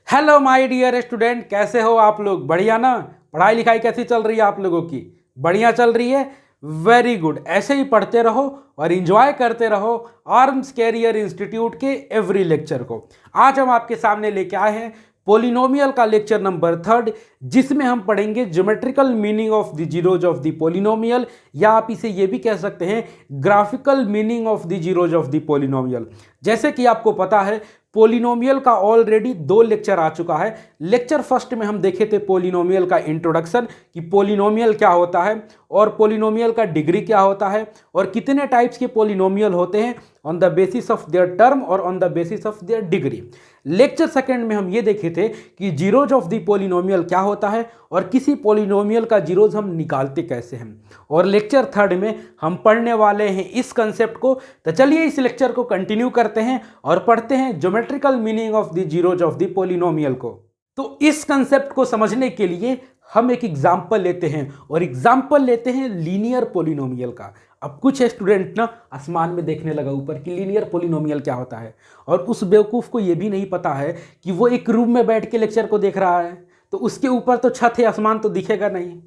Hello my dear student, कैसे हो आप लोग? बढ़िया ना? पढ़ाई लिखाई कैसी चल रही है आप लोगों की? बढ़िया चल रही है। Very good. ऐसे ही पढ़ते रहो और इंजॉय करते रहो आर्म्स कैरियर इंस्टीट्यूट के एवरी लेक्चर को। आज हम आपके सामने लेके आए हैं पोलिनोमियल का लेक्चर नंबर 3, जिसमें हम पढ़ेंगे geometrical meaning of the zeros of the polynomial, या आप इसे ये भी कह सकते हैं graphical meaning of the zeros of the polynomial. जैसे कि आपको पता है पोलिनोमियल का ऑलरेडी 2 लेक्चर आ चुका है। लेक्चर फर्स्ट में हम देखे थे पोलिनोमियल का इंट्रोडक्शन कि पोलिनोमियल क्या होता है और पोलिनोमियल का डिग्री क्या होता है और कितने टाइप्स के पोलिनोमियल होते हैं on the basis of their term और on the basis of their degree. Lecture second में हम ये देखे थे कि जीरोज ऑफ द पोलिनोमियल क्या होता है और किसी पोलिनोमियल का जीरोज हम निकालते कैसे हैं। और लेक्चर थर्ड में हम पढ़ने वाले हैं इस कंसेप्ट को। तो चलिए इस लेक्चर को कंटिन्यू करते हैं और पढ़ते हैं geometrical meaning of the zeros of the polynomial को। तो इस कंसेप्ट को समझने के लिए हम एक एग्जाम्पल लेते हैं और एग्जाम्पल लेते हैं लीनियर पोलिनोमियल का। अब कुछ स्टूडेंट ना आसमान में देखने लगा ऊपर कि लीनियर पोलिनोमियल क्या होता है, और उस बेवकूफ़ को ये भी नहीं पता है कि वो एक रूम में बैठ के लेक्चर को देख रहा है, तो उसके ऊपर तो छत है, आसमान तो दिखेगा नहीं।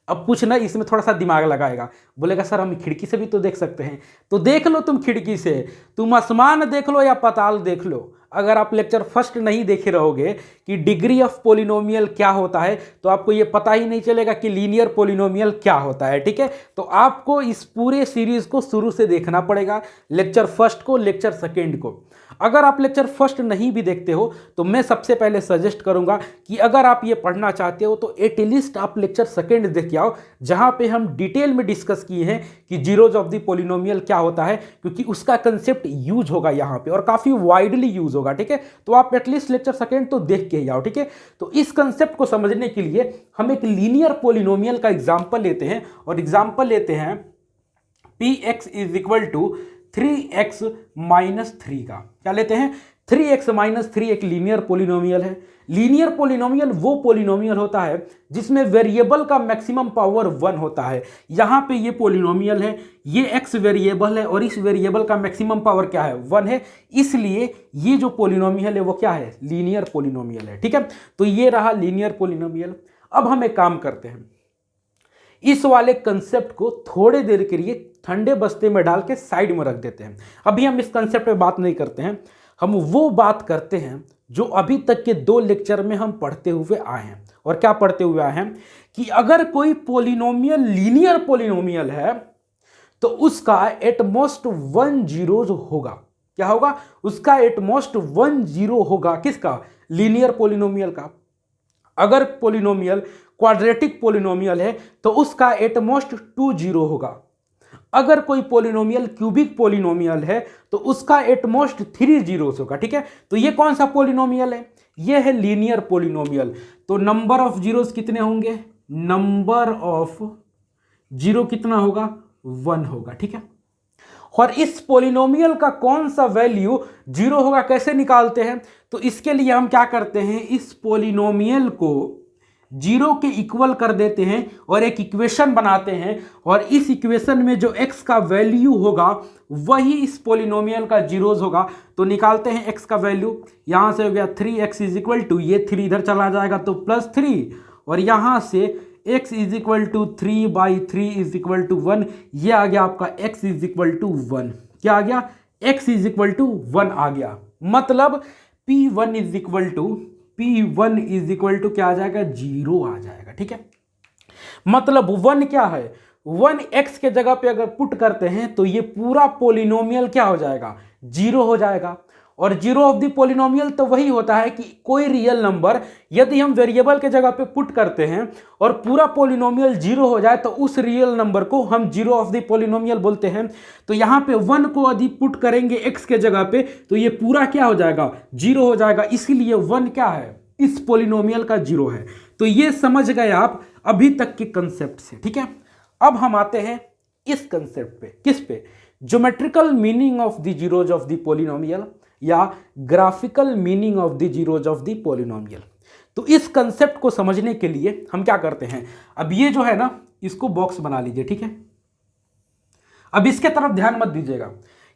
अब कुछ ना इसमें थोड़ा सा दिमाग लगाएगा, बोलेगा सर हम खिड़की से भी तो देख सकते हैं। तो देख लो तुम खिड़की से, तुम आसमान देख लो या पाताल देख लो। अगर आप लेक्चर फर्स्ट नहीं देखे रहोगे कि डिग्री ऑफ पोलिनोमियल क्या होता है, तो आपको ये पता ही नहीं चलेगा कि लीनियर पोलिनोमियल क्या होता है। ठीक है, तो आपको इस पूरे सीरीज को शुरू से देखना पड़ेगा, लेक्चर फर्स्ट को, लेक्चर सेकेंड को। अगर आप लेक्चर फर्स्ट नहीं भी देखते हो तो मैं सबसे पहले सजेस्ट करूंगा कि अगर आप ये पढ़ना चाहते हो तो एटलीस्ट आप लेक्चर सेकेंड देख के आओ, जहां पे हम डिटेल में डिस्कस किए हैं कि जीरोज ऑफ द पोलिनोमियल क्या होता है, क्योंकि उसका कंसेप्ट यूज होगा यहाँ पे और काफ़ी वाइडली यूज होगा। ठीक है, तो आप एटलीस्ट लेक्चर सेकेंड तो देख के ही आओ। ठीक है, तो इस कंसेप्ट को समझने के लिए हम एक लीनियर पोलिनोमियल का एग्जाम्पल लेते हैं और एग्जाम्पल लेते हैं px is equal to 3x minus 3 का। क्या लेते हैं? 3x माइनस 3 एक लीनियर पोलिनोमियल है। लीनियर पोलिनोमियल वो पोलिनोमियल होता है जिसमें वेरिएबल का मैक्सिमम पावर 1 होता है। यहां पे ये पोलिनोमियल है, ये x वेरिएबल है और इस वेरिएबल का मैक्सिमम पावर क्या है? 1 है। इसलिए ये जो पोलिनोमियल है वो क्या है? लीनियर पोलिनोमियल है। ठीक है, तो ये रहा लीनियर पोलिनोमियल। अब हम एक काम करते हैं, इस वाले कंसेप्ट को थोड़े देर के लिए ठंडे बस्ते में डाल के साइड में रख देते हैं। अभी हम इस कंसेप्ट पे बात नहीं करते हैं, हम वो बात करते हैं जो अभी तक के 2 लेक्चर में हम पढ़ते हुए आए हैं। और क्या पढ़ते हुए आए हैं कि अगर कोई पोलिनोमियल लीनियर पोलिनोमियल है तो उसका एटमोस्ट 1 जीरोज होगा। क्या होगा? उसका एटमोस्ट 1 जीरो होगा। किसका? लीनियर पोलिनोमियल का। अगर पोलिनोमियल क्वाड्रेटिक पोलिनोमियल है तो उसका एटमोस्ट 2 जीरो होगा। अगर कोई पोलिनोमियल क्यूबिक पोलिनोमियल है तो उसका एटमोस्ट 3 जीरोस होगा। ठीक है, तो ये कौन सा पोलिनोमियल है? ये है लीनियर पोलिनोमियल। तो नंबर ऑफ जीरोस कितने होंगे? नंबर ऑफ जीरो कितना होगा? 1 होगा। ठीक है, और इस पोलिनोमियल का कौन सा वैल्यू जीरो होगा कैसे निकालते हैं? तो इसके लिए हम क्या करते हैं, इस पोलिनोमियल को जीरो के इक्वल कर देते हैं और एक इक्वेशन बनाते हैं, और इस इक्वेशन में जो x का वैल्यू होगा वही इस पोलिनोमियल का जीरोज होगा। तो निकालते हैं x का वैल्यू। यहां से हो गया 3x इज इक्वल टू, ये 3 इधर चला जाएगा तो +3, और यहां से x is equal to 3/3 is equal to 1। ये आ गया आपका x इज इक्वल टू 1। क्या आ गया? x इज इक्वल टू 1 आ गया। मतलब p1 इज इक्वल टू क्या आ जाएगा? 0 आ जाएगा। ठीक है, मतलब 1 क्या है? 1 x के जगह पे अगर पुट करते हैं तो ये पूरा पोलिनोमियल क्या हो जाएगा? 0 हो जाएगा। और जीरो ऑफ द पोलिनोमियल तो वही होता है कि कोई रियल नंबर यदि हम वेरिएबल के जगह पे पुट करते हैं और पूरा पोलिनोमियल 0 हो जाए तो उस रियल नंबर को हम जीरो ऑफ द पोलिनोमियल बोलते हैं। तो यहाँ पे 1 को यदि पुट करेंगे x के जगह पे तो ये पूरा क्या हो जाएगा? 0 हो जाएगा। इसीलिए 1 क्या है? इस पोलिनोमियल का 0 है। तो ये समझ गए आप अभी तक के कंसेप्ट से। ठीक है, अब हम आते हैं इस कंसेप्ट पे। किस पे? Geometrical meaning of the zeros of the polynomial या graphical meaning of the zeros of the polynomial. तो इस कंसेप्ट को समझने के लिए हम क्या करते हैं, अब ये जो है ना, इसको बॉक्स बना लीजिए। ठीक है, अब इसके तरफ ध्यान मत दीजिएगा,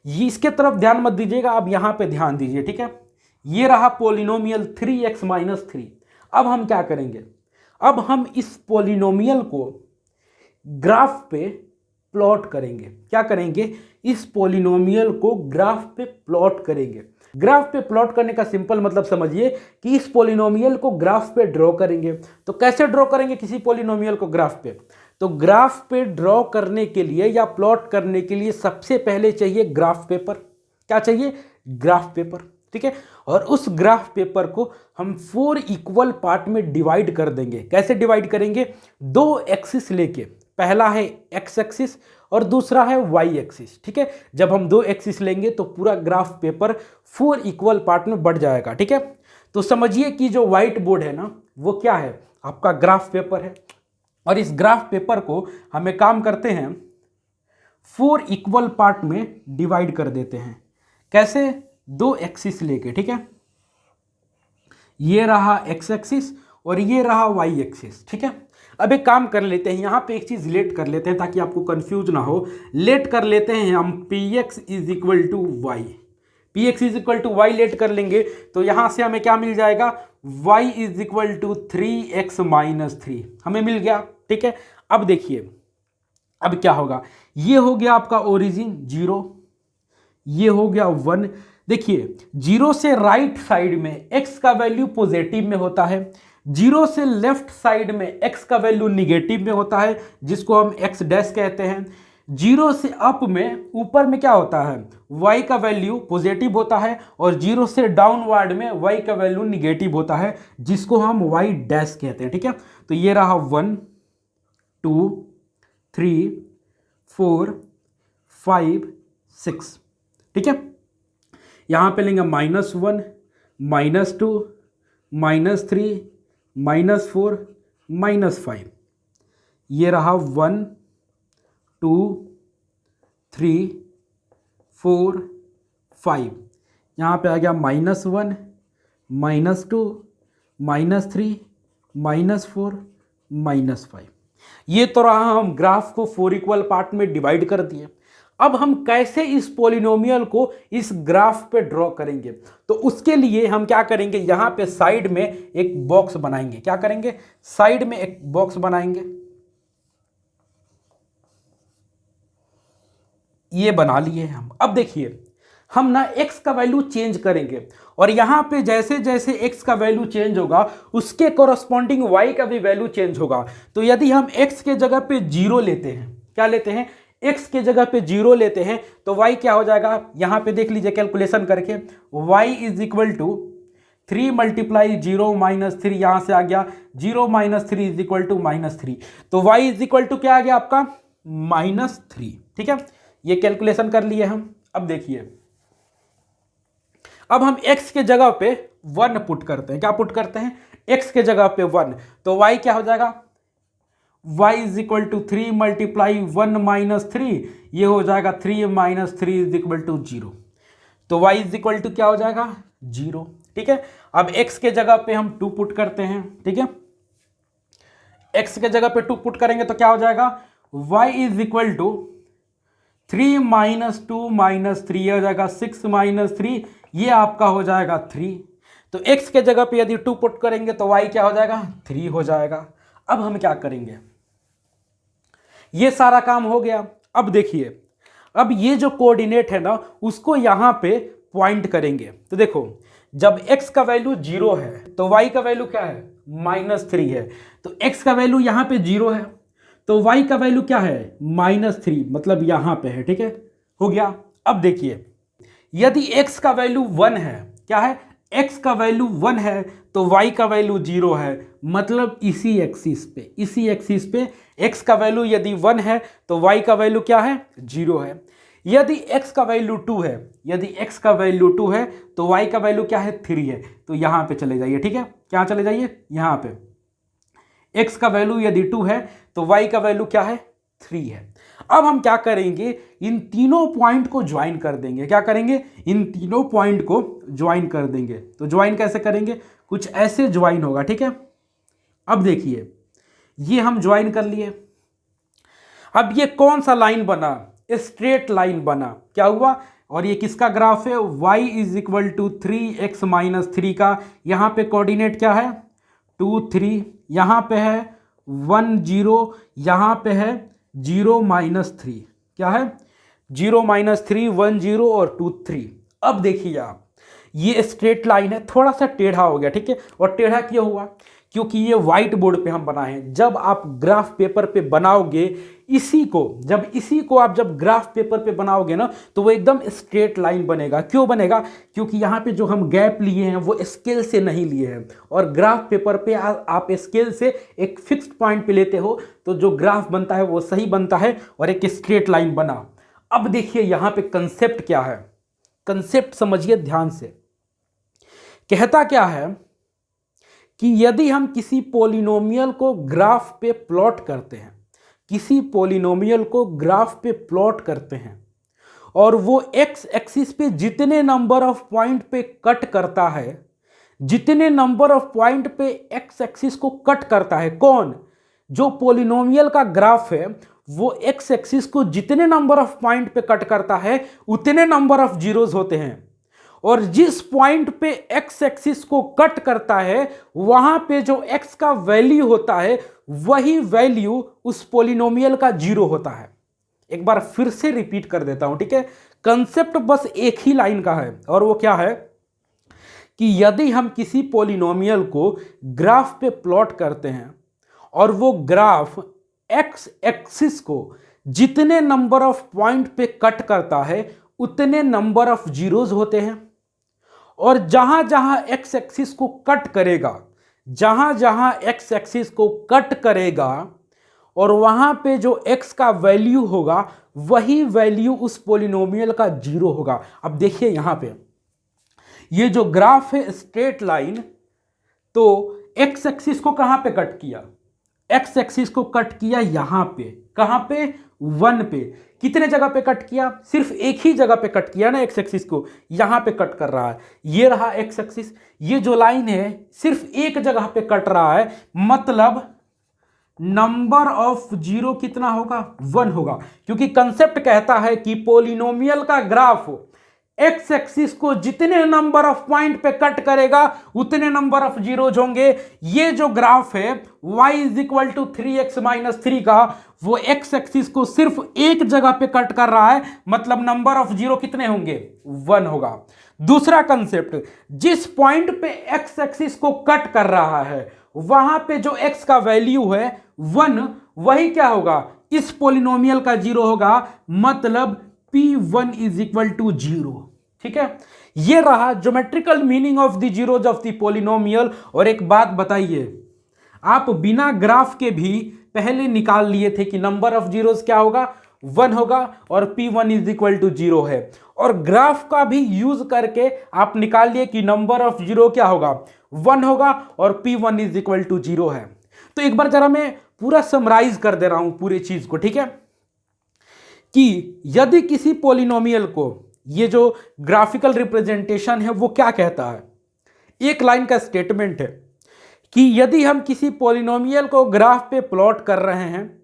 ये इसके तरफ ध्यान मत दीजिएगा, अब यहां पे ध्यान दीजिए। ठीक है, ये रहा पोलिनोमियल 3x माइनस 3। अब हम क्या करेंगे, अब हम इस पोलिनोमियल को ग्राफ पे प्लॉट करेंगे। क्या करेंगे, इस पोलिनोमियल को ग्राफ पे प्लॉट करेंगे। ग्राफ पे प्लॉट करने का सिंपल मतलब समझिए कि इस पोलिनोमियल को ग्राफ पे ड्रॉ करेंगे। तो कैसे ड्रॉ करेंगे किसी पोलिनोमियल को ग्राफ पे, तो ग्राफ पे ड्रॉ करने के लिए या प्लॉट करने के लिए सबसे पहले चाहिए ग्राफ पेपर। क्या चाहिए, ग्राफ पेपर, ठीक है। और उस ग्राफ पेपर को हम 4 इक्वल पार्ट में डिवाइड कर देंगे। कैसे डिवाइड करेंगे, 2 एक्सिस लेके, पहला है एक्स एक्सिस और दूसरा है वाई एक्सिस, ठीक है। जब हम 2 एक्सिस लेंगे तो पूरा ग्राफ पेपर 4 इक्वल पार्ट में बढ़ जाएगा, ठीक है। तो समझिए कि जो व्हाइट बोर्ड है ना, वो क्या है, आपका ग्राफ पेपर है। और इस ग्राफ पेपर को हमें काम करते हैं 4 इक्वल पार्ट में डिवाइड कर देते हैं। कैसे, 2 एक्सिस लेके, ठीक है। ये रहा एक्स एक्सिस और ये रहा वाई एक्सिस, ठीक है। अब एक काम कर लेते हैं, यहाँ पे एक चीज़ लेट कर लेते हैं ताकि आपको कंफ्यूज ना हो। लेट कर लेते हैं हम px is equal to y, px is equal to y let कर लेंगे तो यहाँ से हमें क्या मिल जाएगा, y is equal to 3x minus 3 हमें मिल गया, ठीक है। अब देखिए अब क्या होगा, ये हो गया आपका ओरिजिन 0, ये हो गया 1। देखिए 0 से राइट साइड में x का वैल्यू पॉजिटिव में होता है, 0 से लेफ्ट साइड में x का वैल्यू निगेटिव में होता है जिसको हम x डैश कहते हैं। 0 से अप में ऊपर में क्या होता है, y का वैल्यू पॉजिटिव होता है और 0 से डाउनवर्ड में y का वैल्यू निगेटिव होता है जिसको हम y डैश कहते हैं, ठीक है। तो ये रहा 1 2 3 4 5 6, ठीक है। यहां पे लेंगे -1 -2 -3 -4 -5, ये रहा 1 2 3 4 5, यहाँ पे आ गया -1 -2 -3 -4 -5। ये तो रहा, हम ग्राफ को 4 इक्वल पार्ट में डिवाइड कर दिए। अब हम कैसे इस पोलिनोमियल को इस ग्राफ पे ड्रॉ करेंगे, तो उसके लिए हम क्या करेंगे, यहां पे साइड में एक बॉक्स बनाएंगे। क्या करेंगे, साइड में एक बॉक्स बनाएंगे, ये बना लिए हम। अब देखिए हम ना x का वैल्यू चेंज करेंगे और यहां पे जैसे जैसे x का वैल्यू चेंज होगा उसके कोरस्पॉन्डिंग y का भी वैल्यू चेंज होगा। तो यदि हम x के जगह पे 0 लेते हैं, क्या लेते हैं, x के जगह पे 0 लेते हैं तो y क्या हो जाएगा, यहां पे देख लीजिए कैलकुलेशन करके, y is equal to 3 multiply 0 minus 3, यहां से आ गया 0 माइनस 3 इज इक्वल टू -3। तो y इज इक्वल टू क्या आ गया आपका -3, ठीक है। ये कैलकुलेशन कर लिए हम। अब देखिए अब हम x के जगह पे 1 पुट करते हैं। क्या पुट करते हैं, x के जगह पे 1, तो y क्या हो जाएगा, y is equal to 3 multiply 1 minus 3, ये हो जाएगा 3 माइनस 3 इज इक्वल टू 0। तो y इज इक्वल टू क्या हो जाएगा 0, ठीक है। अब x के जगह पे हम 2 पुट करते हैं, ठीक है। x के जगह पे 2 पुट करेंगे तो क्या हो जाएगा, y is equal to 3 minus 2 minus 3, ये हो जाएगा 6 माइनस 3, ये आपका हो जाएगा 3। तो x के जगह पे यदि 2 पुट करेंगे तो y क्या हो जाएगा 3 हो जाएगा। अब हम क्या करेंगे, ये सारा काम हो गया। अब देखिए अब ये जो कोऑर्डिनेट है ना उसको यहां पे पॉइंट करेंगे। तो देखो जब x का वैल्यू 0 है तो y का वैल्यू क्या है -3 है, तो x का वैल्यू यहां पे 0 है तो y का वैल्यू क्या है -3, मतलब यहां पे है, ठीक है, हो गया। अब देखिए यदि x का वैल्यू 1 है, क्या है, x का वैल्यू 1 है तो y का वैल्यू 0 है, मतलब इसी एक्सिस पे x का वैल्यू यदि 1 है तो y का वैल्यू क्या है 0 है। यदि x का वैल्यू 2 है, यदि x का वैल्यू 2 है तो y का वैल्यू क्या है 3 है, तो यहां पे चले जाइए, ठीक है। क्या चले जाइए, यहां पे x का वैल्यू यदि 2 है तो y का वैल्यू क्या है 3 है। अब हम क्या करेंगे, इन तीनों पॉइंट को ज्वाइन कर देंगे। क्या करेंगे, इन तीनों पॉइंट को ज्वाइन कर देंगे। तो ज्वाइन कैसे करेंगे, कुछ ऐसे ज्वाइन होगा, ठीक है। अब देखिए ये हम ज्वाइन कर लिए। अब ये कौन सा लाइन बना, स्ट्रेट लाइन बना। क्या हुआ, और ये किसका ग्राफ है, y is equal to 3x minus 3 का। यहाँ पे कोऑर्डिनेट क्या है 2 3, यहाँ पे है 1 0, यहाँ पे है 0 माइनस 3, क्या है 0 माइनस 3 1 0 और 2 3। अब देखिए आप, ये स्ट्रेट लाइन है, थोड़ा सा टेढ़ा हो गया, ठीक है। और टेढ़ा क्यों हुआ, क्योंकि ये व्हाइट बोर्ड पे हम बनाए हैं। जब आप ग्राफ पेपर पे बनाओगे इसी को आप जब ग्राफ पेपर पे बनाओगे ना, तो वो एकदम स्ट्रेट लाइन बनेगा। क्यों बनेगा, क्योंकि यहाँ पे जो हम गैप लिए हैं वो स्केल से नहीं लिए हैं, और ग्राफ पेपर पे आप स्केल से एक फिक्स्ड पॉइंट पे लेते हो, तो जो ग्राफ बनता है वो सही बनता है और एक स्ट्रेट लाइन बना। अब देखिए यहाँ पे कंसेप्ट क्या है, कंसेप्ट समझिए ध्यान से। कहता क्या है कि यदि हम किसी पॉलिनोमियल को ग्राफ पे प्लॉट करते हैं, किसी पॉलिनोमियल को ग्राफ पे प्लॉट करते हैं, और वो एक्स एक्सिस पे जितने नंबर ऑफ पॉइंट पे कट करता है, जितने नंबर ऑफ पॉइंट पे एक्स एक्सिस को कट करता है, कौन, जो पॉलिनोमियल का ग्राफ है वो एक्स एक्सिस को जितने नंबर ऑफ पॉइंट पे कट करता है उतने नंबर ऑफ जीरोज होते हैं, और जिस पॉइंट पे एक्स एक्सिस को कट करता है वहां पे जो एक्स का वैल्यू होता है वही वैल्यू उस पॉलिनोमियल का जीरो होता है। एक बार फिर से रिपीट कर देता हूं, ठीक है। कंसेप्ट बस एक ही लाइन का है, और वो क्या है कि यदि हम किसी पॉलिनोमियल को ग्राफ पे प्लॉट करते हैं और वो ग्राफ एक्स एक्सिस को जितने नंबर ऑफ पॉइंट पे कट करता है उतने नंबर ऑफ जीरोज होते हैं, और जहां जहां एक्स एक्सिस को कट करेगा, जहां जहां एक्स एक्सिस को कट करेगा और वहां पे जो एक्स का वैल्यू होगा वही वैल्यू उस पॉलिनोमियल का जीरो होगा। अब देखिए यहां पे ये जो ग्राफ है स्ट्रेट लाइन, तो एक्स एक्सिस को कहां पे कट किया, एक्स एक्सिस को कट किया यहां पे, कहां पे 1 पे। कितने जगह पे कट किया, सिर्फ एक ही जगह पे कट किया ना एक्स एक्सिस को, यहां पे कट कर रहा है, ये रहा एक्स एक्सिस। ये जो लाइन है सिर्फ एक जगह पे कट रहा है, मतलब नंबर ऑफ जीरो कितना होगा 1 होगा, क्योंकि कंसेप्ट कहता है कि पॉलिनोमियल का ग्राफ एक्स एक्सिस को जितने नंबर ऑफ पॉइंट पे कट करेगा उतने नंबर ऑफ जीरोज होंगे। ये जो ग्राफ है y is equal to 3x minus 3 का, वो एक्स एक्सिस को सिर्फ एक जगह पे कट कर रहा है, मतलब नंबर ऑफ जीरो कितने होंगे 1 होगा। दूसरा कंसेप्ट, जिस पॉइंट पे एक्स एक्सिस को कट कर रहा है वहां पे जो x का वैल्यू है 1, वही क्या होगा इस पॉलिनोमियल का जीरो होगा, मतलब p1 इज इक्वल टू 0। ठीक है, ये रहा geometrical meaning of the zeros of the polynomial. और एक बात बताइए, आप बिना ग्राफ के भी पहले निकाल लिए थे कि नंबर ऑफ जीरोज क्या होगा 1 होगा और p1 इज इक्वल टू 0 है, और ग्राफ का भी यूज करके आप निकाल लिए कि नंबर ऑफ जीरो क्या होगा 1 होगा और p1 इज इक्वल टू 0 है। तो एक बार जरा मैं पूरा समराइज कर दे रहा हूं पूरी चीज को, ठीक है, कि यदि किसी पॉलिनोमियल को, ये जो ग्राफिकल रिप्रेजेंटेशन है वो क्या कहता है, एक लाइन का स्टेटमेंट है कि यदि हम किसी पॉलिनोमियल को ग्राफ पे प्लॉट कर रहे हैं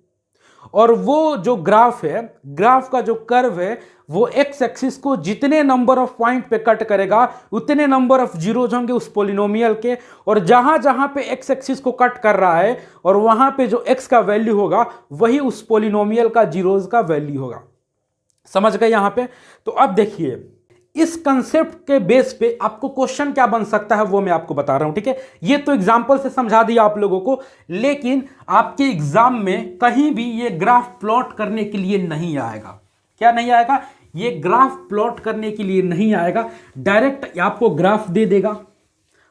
और वो जो ग्राफ है, ग्राफ का जो कर्व है वो एक्स एक्सिस को जितने नंबर ऑफ पॉइंट पे कट करेगा उतने नंबर ऑफ जीरोज होंगे उस पॉलिनोमियल के, और जहां जहां पे एक्स एक्सिस को कट कर रहा है और वहां पे जो एक्स का वैल्यू होगा वही उस पॉलिनोमियल का जीरोज का वैल्यू होगा। समझ गए यहां पे? तो अब देखिए इस कंसेप्ट के बेस पे आपको क्वेश्चन क्या बन सकता है वो मैं आपको बता रहा हूं, ठीक है। ये तो एग्जांपल से समझा दिया आप लोगों को, लेकिन आपके एग्जाम में कहीं भी ये ग्राफ प्लॉट करने के लिए नहीं आएगा। क्या नहीं आएगा? ये ग्राफ प्लॉट करने के लिए नहीं आएगा। डायरेक्ट आपको ग्राफ दे देगा,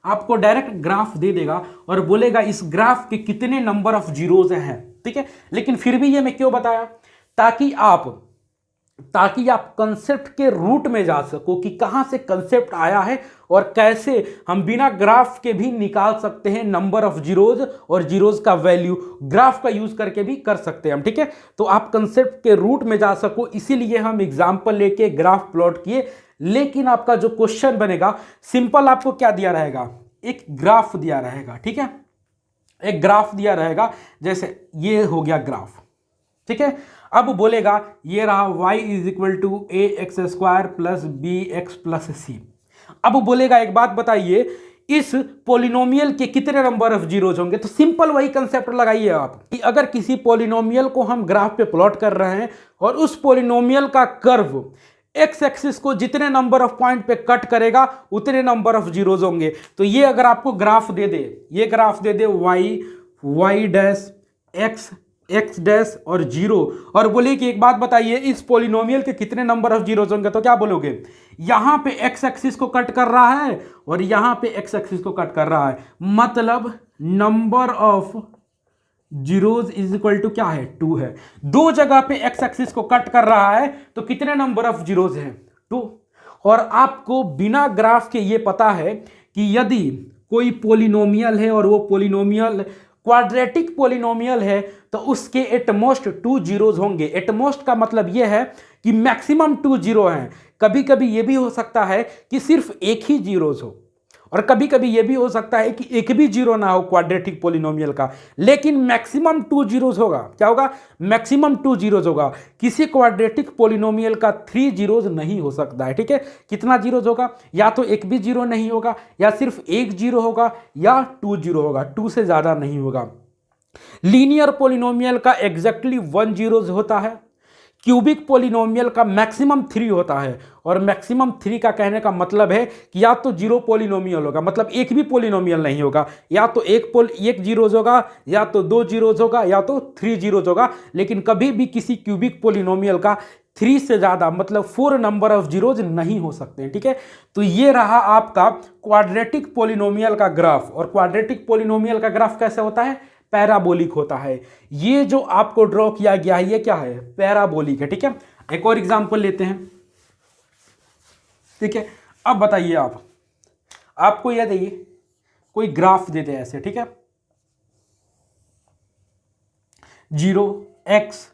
आपको डायरेक्ट ग्राफ दे देगा और बोलेगा इस ग्राफ के कितने नंबर ऑफ जीरोज हैं, ठीक है। लेकिन फिर भी ये मैं क्यों बताया, ताकि आप कंसेप्ट के रूट में जा सको कि कहां से कंसेप्ट आया है और कैसे हम बिना ग्राफ के भी निकाल सकते हैं नंबर ऑफ जीरोज, और जीरोज का वैल्यू ग्राफ का यूज करके भी कर सकते हैं हम, ठीक है। तो आप कंसेप्ट के रूट में जा सको, इसीलिए हम एग्जांपल लेके ग्राफ प्लॉट किए। लेकिन आपका जो क्वेश्चन बनेगा सिंपल, आपको क्या दिया रहेगा, एक ग्राफ दिया रहेगा, ठीक है। एक ग्राफ दिया रहेगा, जैसे ये हो गया ग्राफ, ठीक है। अब बोलेगा ये रहा y is equal to a x square plus b x plus c. अब बोलेगा एक बात बताइए, इस पॉलिनोमियल के कितने नंबर ऑफ जीरोज होंगे? तो सिंपल वही कंसेप्ट लगाइए आप कि अगर किसी पॉलिनोमियल को हम ग्राफ पे प्लॉट कर रहे हैं और उस पॉलिनोमियल का कर्व एक्स एक्सिस को जितने नंबर ऑफ पॉइंट पे कट करेगा उतने नंबर ऑफ जीरोज होंगे। तो ये अगर आपको ग्राफ दे दे, ये ग्राफ दे दे वाई डैश एक्स डैश और जीरो, और बोले कि एक बात बताइए इस पॉलिनोमियल के कितने नंबर ऑफ जीरोज होंगे, तो क्या बोलोगे? यहां पे एक्स एक्सिस को कट कर रहा है और यहां पे एक्स एक्सिस को कट कर रहा है, मतलब number of zeros is equal to क्या है? 2 है। दो जगह पे एक्स एक्सिस को कट कर रहा है तो कितने नंबर ऑफ जीरोज हैं? 2। और आपको बिना ग्राफ के ये पता है कि यदि कोई पॉलिनोमियल है और वो पॉलिनोमियल क्वाड्रेटिक पॉलिनोमियल है तो उसके एटमोस्ट 2 जीरोज होंगे। एटमोस्ट का मतलब ये है कि मैक्सिमम 2 जीरो हैं। कभी कभी ये भी हो सकता है कि सिर्फ एक ही जीरोज हो, और कभी कभी ये भी हो सकता है कि एक भी जीरो ना हो क्वाड्रेटिक पॉलिनोमियल का, लेकिन मैक्सिमम 2 जीरोज होगा। क्या होगा? मैक्सिमम 2 जीरोज होगा। किसी क्वाड्रेटिक पॉलिनोमियल का 3 जीरोज नहीं हो सकता है। ठीक है, कितना जीरोज होगा? या तो एक भी जीरो नहीं होगा, या सिर्फ एक जीरो होगा, या 2 जीरो होगा, 2 से ज्यादा नहीं होगा। लीनियर पॉलिनोमियल का एग्जैक्टली 1 जीरोज होता है। क्यूबिक पॉलिनोमियल का मैक्सिमम 3 होता है, और मैक्सिमम 3 का कहने का मतलब है कि या तो जीरो पॉलिनोमियल होगा, मतलब एक भी पॉलिनोमियल नहीं होगा, या तो एक जीरोज होगा, या तो 2 जीरोज होगा, या तो 3 जीरोज होगा, लेकिन कभी भी किसी क्यूबिक पॉलिनोमियल का 3 से ज़्यादा मतलब 4 नंबर ऑफ जीरोज नहीं हो सकते हैं। ठीक है, तो ये रहा आपका क्वाड्रेटिक पॉलिनोमियल का ग्राफ। और क्वाड्रेटिक पॉलिनोमियल का ग्राफ कैसे होता है? पैराबोलिक होता है। ये जो आपको ड्रॉ किया गया है ये क्या है? पैराबोलिक है। ठीक है, एक और एग्जांपल लेते हैं। ठीक है, अब बताइए आपको यह देखिए कोई ग्राफ दे दे ऐसे। ठीक है, 0 x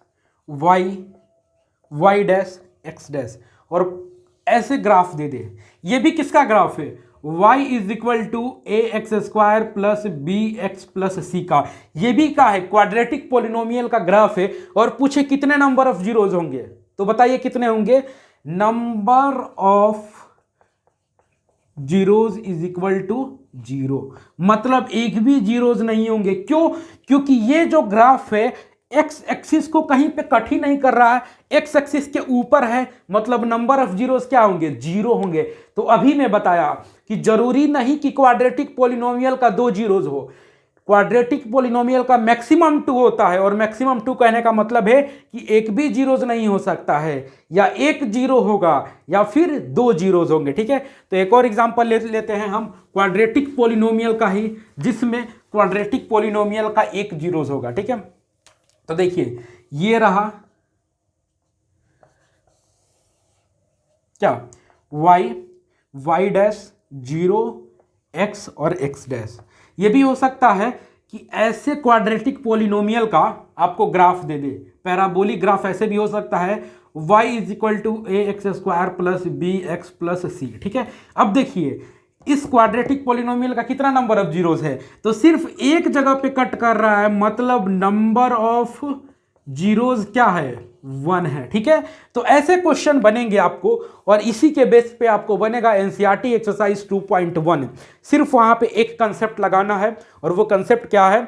y dash x dash, और ऐसे ग्राफ दे दे। ये भी किसका ग्राफ है? y is equal to a x square plus b x plus c का। ये भी क्या है? क्वाड्रेटिक पॉलिनोमियल का ग्राफ है, और पूछे कितने नंबर ऑफ जीरोज होंगे, तो बताइए कितने होंगे? Number of zeros is equal to 0, मतलब एक भी जीरोज नहीं होंगे। क्यों? क्योंकि ये जो ग्राफ है एक्स एक्सिस को कहीं पे कट ही नहीं कर रहा है, एक्स एक्सिस के ऊपर है, मतलब नंबर ऑफ जीरोस क्या होंगे? 0 होंगे। तो अभी मैं बताया कि जरूरी नहीं कि क्वाड्रेटिक पॉलिनोमियल का 2 जीरोस हो, क्वाड्रेटिक पॉलिनोमियल का मैक्सिमम 2 होता है, और मैक्सिमम 2 कहने का मतलब है कि एक भी जीरोस नहीं हो सकता है, या एक जीरो होगा या फिर 2 जीरोस होंगे। ठीक है, तो एक और एग्जांपल लेते हैं हम क्वाड्रेटिक पॉलिनोमियल का ही, जिसमें क्वाड्रेटिक पॉलिनोमियल का 1 जीरोस होगा। ठीक है, तो देखिए ये रहा क्या? y डैश 0 x और x डैश। ये भी हो सकता है कि ऐसे क्वाड्रेटिक पॉलिनोमियल का आपको ग्राफ दे दे, पैराबोलिक ग्राफ ऐसे भी हो सकता है, y is equal to a x square plus b x plus c. ठीक है, अब देखिए इस क्वाड्रेटिक पॉलिनोमियल का कितना नंबर ऑफ जीरोस है? तो सिर्फ एक जगह पे कट कर रहा है, मतलब नंबर ऑफ जीरोस क्या है? 1 है। ठीक है, तो ऐसे क्वेश्चन बनेंगे आपको, और इसी के बेस पे आपको बनेगा एनसीईआरटी एक्सरसाइज 2.1। सिर्फ वहां पे एक कंसेप्ट लगाना है, और वो कंसेप्ट क्या है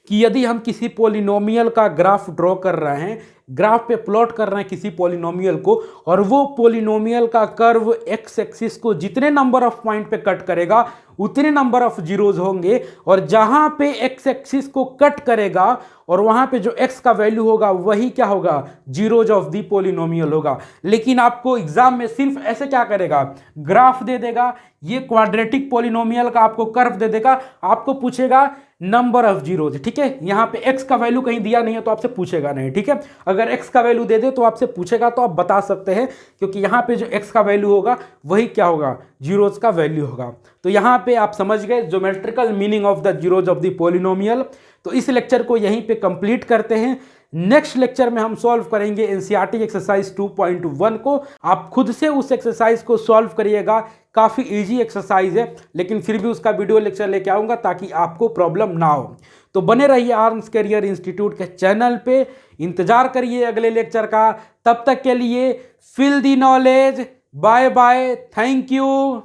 कि यदि हम किसी पॉलिनोमियल का ग्राफ ड्रॉ कर रहे हैं, ग्राफ पे प्लॉट कर रहे हैं किसी पॉलिनोमियल को, और वो पॉलिनोमियल का कर्व एक्स एक्सिस को जितने नंबर ऑफ पॉइंट पे कट करेगा उतने नंबर ऑफ जीरोज होंगे, और जहां पे एक्स एक्सिस को कट करेगा और वहां पे जो एक्स का वैल्यू होगा वही क्या होगा? जीरोज ऑफ दी पॉलिनोमियल होगा। लेकिन आपको एग्जाम में सिर्फ ऐसे क्या करेगा? ग्राफ दे देगा, ये क्वाड्रेटिक पॉलिनोमियल का आपको कर्व दे देगा, आपको पूछेगा नंबर ऑफ जीरोज। ठीक है, यहां पे एक्स का वैल्यू कहीं दिया नहीं है तो आपसे पूछेगा नहीं। ठीक है, अगर एक्स का वैल्यू दे दे तो आपसे पूछेगा, तो आप बता सकते हैं, क्योंकि यहां पे जो एक्स का वैल्यू होगा वही क्या होगा? जीरोज का वैल्यू होगा। तो यहां पे आप समझ गए geometrical meaning of the zeros of the polynomial. तो इस लेक्चर को यहीं पे कंप्लीट करते हैं। नेक्स्ट लेक्चर में हम सॉल्व करेंगे एनसीईआरटी एक्सरसाइज 2.1 को। आप खुद से उस एक्सरसाइज को सॉल्व करिएगा, काफ़ी इजी एक्सरसाइज है, लेकिन फिर भी उसका वीडियो लेक्चर लेके आऊँगा ताकि आपको प्रॉब्लम ना हो। तो बने रहिए आर्म्स कैरियर इंस्टीट्यूट के चैनल पे, इंतजार करिए अगले लेक्चर का। तब तक के लिए फिल दी knowledge, bye bye, thank you.